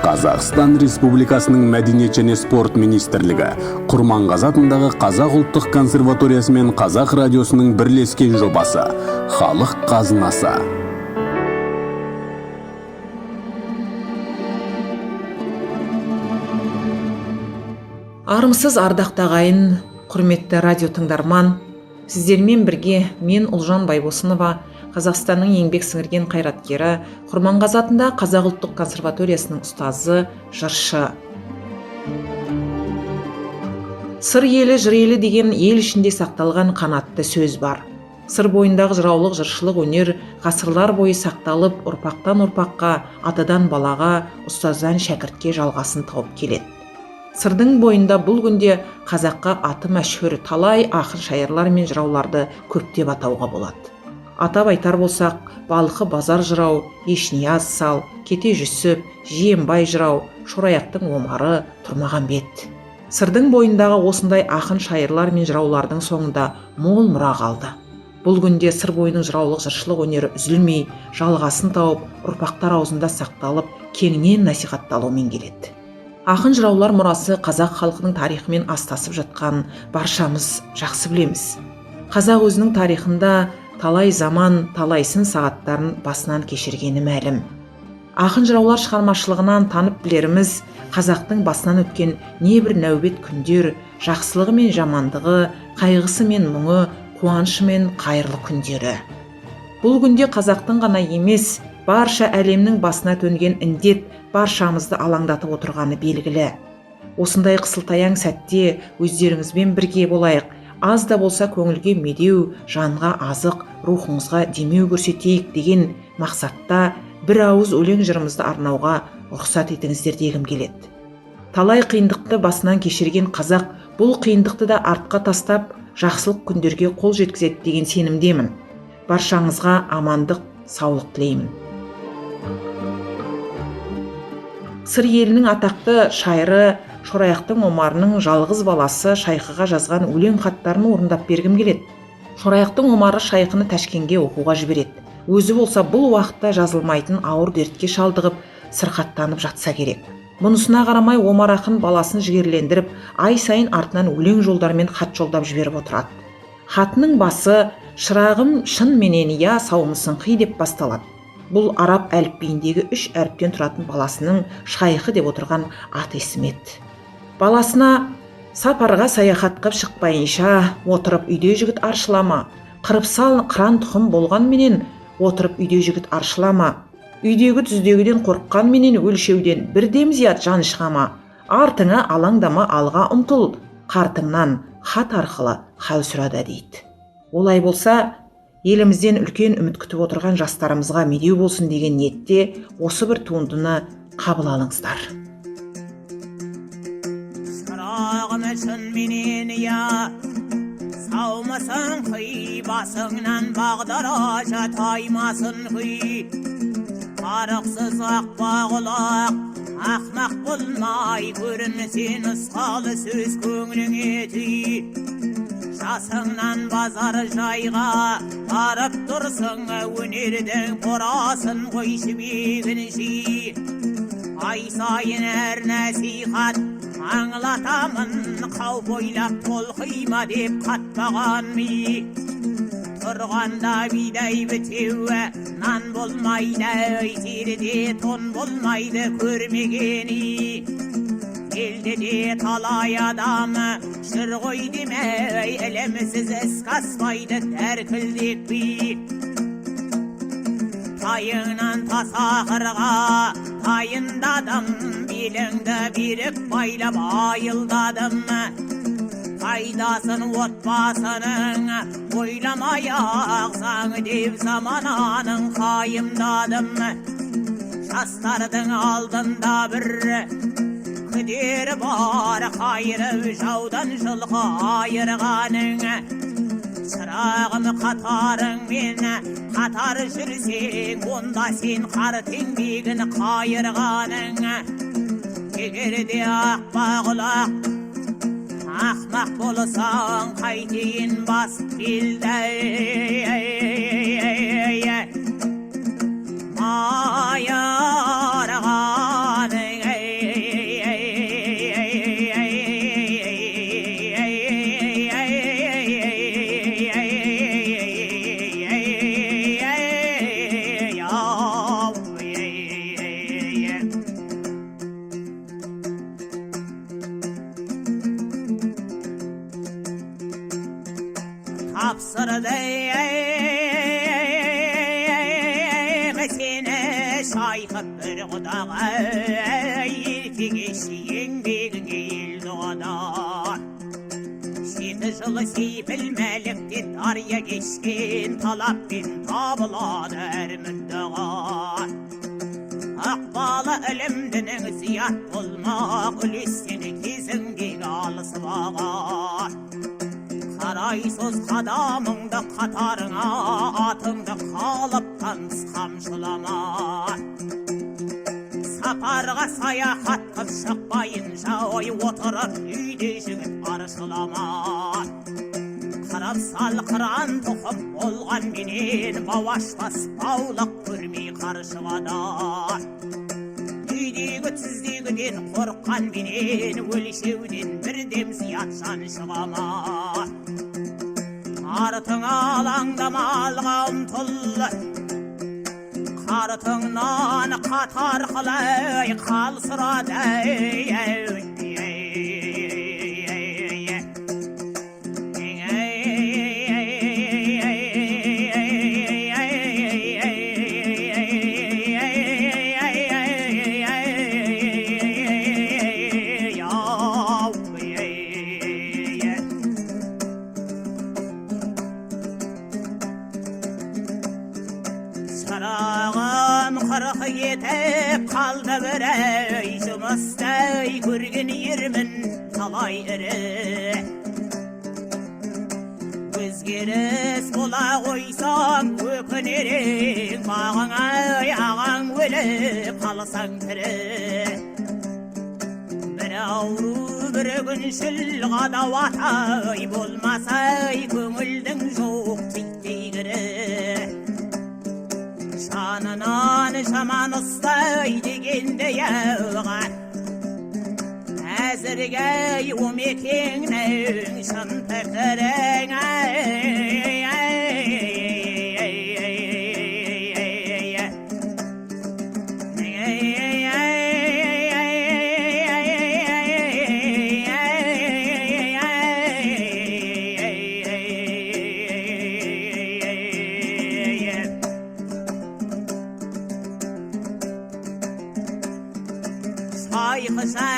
Қазақстан Республикасының Мәдениет және спорт министрлігі Құрманғазы атындағы Қазақ ұлттық консерваториясы мен Қазақ радиосының бірлескен жобасы Халық қазынасы. Армысыз ардақты ағайын, құрметті радио тыңдарман, сіздермен бірге мен Ұлжан Байбосынова, Қазақстанның еңбек сіңірген қайраткері, Құрманғазы атындағы Қазақ ұлттық консерваториясының ұстазы, жыршы. Сыр елі, жыр елі деген ел ішінде сақталған қанатты сөз бар. Сыр бойындағы жыраулық, жыршылық өнер ғасырлар бойы сақталып, ұрпақтан ұрпаққа, атадан балаға, ұстаздан шәкіртке жалғасын тауып келеді. Сырдың бойында бұл күнде қазаққа аты мәшһүр талай ақын шайырлар мен жырауларды көптеп атауға болады. Атап айтар болсақ, Балқы Базар жырау, Ешнияз Сал, Кете Жүсіп, Жиенбай жырау, Шораяқтың Омары, Тұрмағанбет. Сырдың бойындағы осындай ақын шайырлар мен жыраулардың соңында мол мұра қалды. Бұл күнде сыр бойының жыраулық, жыршылық өнері үзілмей, жалғасын тауып, ұрпақтар аузында сақталып, кеңінен насихатталумен келеді. Ақын жыраулар мұрасы қазақ халқының тарихымен астасып жатқан баршамыз жақсы білеміз. Қазақ өзінің тарихында талай заман, талай сын сағаттарын басынан кешіргені мәлім. Ақын жыраулар шығармашылығынан танып білеріміз қазақтың басынан өткен небір нәубет күндер, жақсылығы мен жамандығы, қайғысы мен мұңы, қуанышы мен қайырлы күндері. Бұл күнде қазақтың ғана емес, барша әлемнің басына төнген індет баршамызды алаңдатып отырғаны белгілі. Осындай қысылтаяң сәтте өздеріңізбен бірге болайық, аз да болса көңілге медеу, жанға азық, рухыңызға демеу көрсетейік деген мақсатта бір ауыз өлең жырымызды арнауға рұқсат етіңіздер дегім келеді. Талай қиындықты басынан кешірген қазақ бұл қиындықты да артқа тастап, жақсылық күндерге қол жеткізеді деген сенімдемін. Баршаңызға амандық, саулық тілеймін. Сыр елінің атақты шайыры Шораяқтың Омарының жалғыз баласы Шайқыға жазған өлең хаттарын орындап бергім келеді. Шораяқтың Омары Шайқыны Ташкенге оқуға жібереді. Өзі болса бұл уақытта жазылмайтын ауыр дертке шалдығып, сырқаттанып жатса керек. Бұнысына қарамай Омар ақын баласын жігерлендіріп, ай сайын артынан өлең жолдармен хат жолдап жіберіп отырады. Хатының басы «Шырағым шын менен я саумысың қи» деп басталады. Бұл араб әліпбиіндегі 3 әріптен тұратын баласының Шайқы деп отырған аты есімеді. Баласына «Сапарға саяхат қып шықпайынша, отырып үйде жігіт аршылама. Қырып сал қыран тұқым болған менен, отырып үйде жігіт аршылама. Үйдегі түздегіден қорыққан менен, өлшеуден бірдем зият жан шығама. Артыңа алаңдама, алға ұмтыл, қартыңнан хат арқылы хал сұрады» дейді. Олай болса, елімізден үлкен үміт күтіп отырған жастарымызға медеу болсын деген ниетте осы бір туындыны қабыл алыңыздар. Шырағым шын менен я саумысың қи, басыңнан бағдара жатаймасын қи. Қарықсыз ақпа құлақ ақмақ болмай, көрінсен ысқалы сөз көңіліңе түй. Жасыңнан базар жайға барып тұрсың, өнердің қорасын қойшы бегінші. Ай сайын әр насихат аңлатамын, қауіп ойлап толқима деп қатпаған ми. Тұрғанда бидай бітеуі нан болмайды, терде тон болмайды көрмегені. Елде де талай адамы шыр ғой демей, әлемсіз іскаспайды тәркілдек бей. Тайыңнан тасақырға тайындадым, беліңді берік байлап айылдадым. Қайдасын отбасының ойламай ақсаң деп замананың қайымдадым. Жастардың алдында бір күдер бар, қайырып жаудан жылқы айырғаның. Шырағым қатарыңмен қатар жүрсең, онда сен қар теңбегін қайырғаның. Егерде ақпа құлақ ақмақ болсаң, қайтейін бас белді. Майарғаның қып бір құдаға ерте кеш еңбегіңе ел доғадар. 7 жылы сейпілмәлікте дария кешкен талаппен табылады әр мүддаға. Ақбалы ілімдінің зият болмақ үлестені кезіңдегі алысы бағар. Қарайсыз қадамыңды қатарыңа атыңды қалыптан қамшылама. Сапарға саяхат қып шықпайынша ой отырып үйде жігіт аршылама. Қарап салқыран тұқым болған менен бауаштас баулық көрмей қаршығадар. Үйдегі түздегіден қорққан менен өлшеуден бірдем зият жан шығама. Артыңа алаңдама алға ұмтыл, қартыңнан қатар қылай қалсырады. Шарағым қырық етіп қалды бір ай, жұмыстай көрген ермін талай ірі. Өзгеріс бола қойсаң өкінерің, бағыңа аяғаң өліп қалсаң тірі. Бір ауру бір күншіл қадауатай болмасай көңілдің жоқ титтей кірі. Жанынан жаман ұстай дегенде яуған әзірге өмекеңнің шын пікірің. Айқышан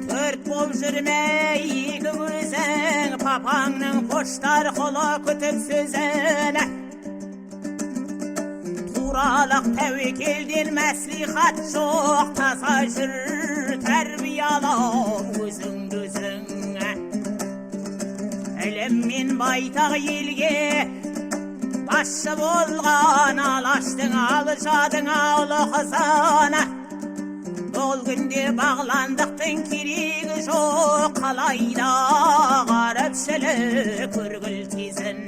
төрт бол жүрмей екі көзің, папаңның поштар қолы күтіп сөзін. Туралық тәуекелден мәслихат жоқ, таза жүр тәрбиялау өзің-өзің. Іліммен байтақ елге басшы болған алаштың алжадың аулы қызына. Бұл күнде бағландықтың керегі жоқ, қалайда ғарыпшілік көргіл кезін.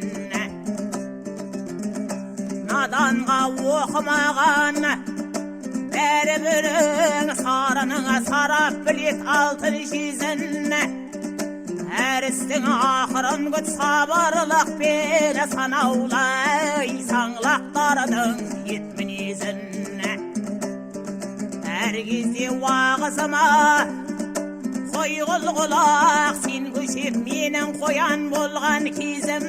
Наданға оқымаған бәрі бірің, сарының сарап білет алтын жезін. Әрістің ақырын күт сабырлық бел санаулай саңлақтардың ет мінезін. Әр кезде уағызыма қойғыл құлақ, сен көшеп менің қоян болған кезім.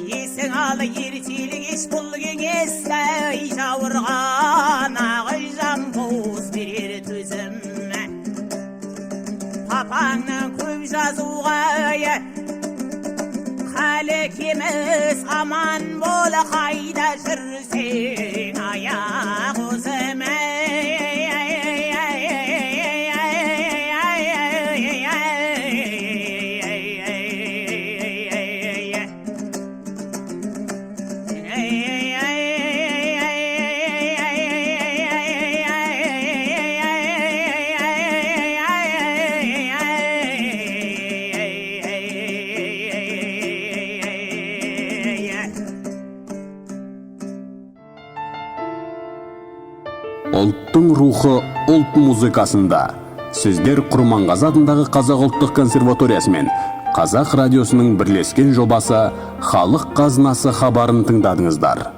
Есің ал ертелі кеш бұл кеңестай жауырған ағыл жамбуыз берер төзім. Папаңның көп жазуға қалі кеміз аман болы, қайда жүрсең аяқ өзім. Ұлттың рухы ұлт музыкасында. Сіздер Құрманғазы атындағы Қазақ ұлттық консерваториясы мен Қазақ радиосының бірлескен жобасы «Халық қазынасы» хабарын тыңдадыңыздар.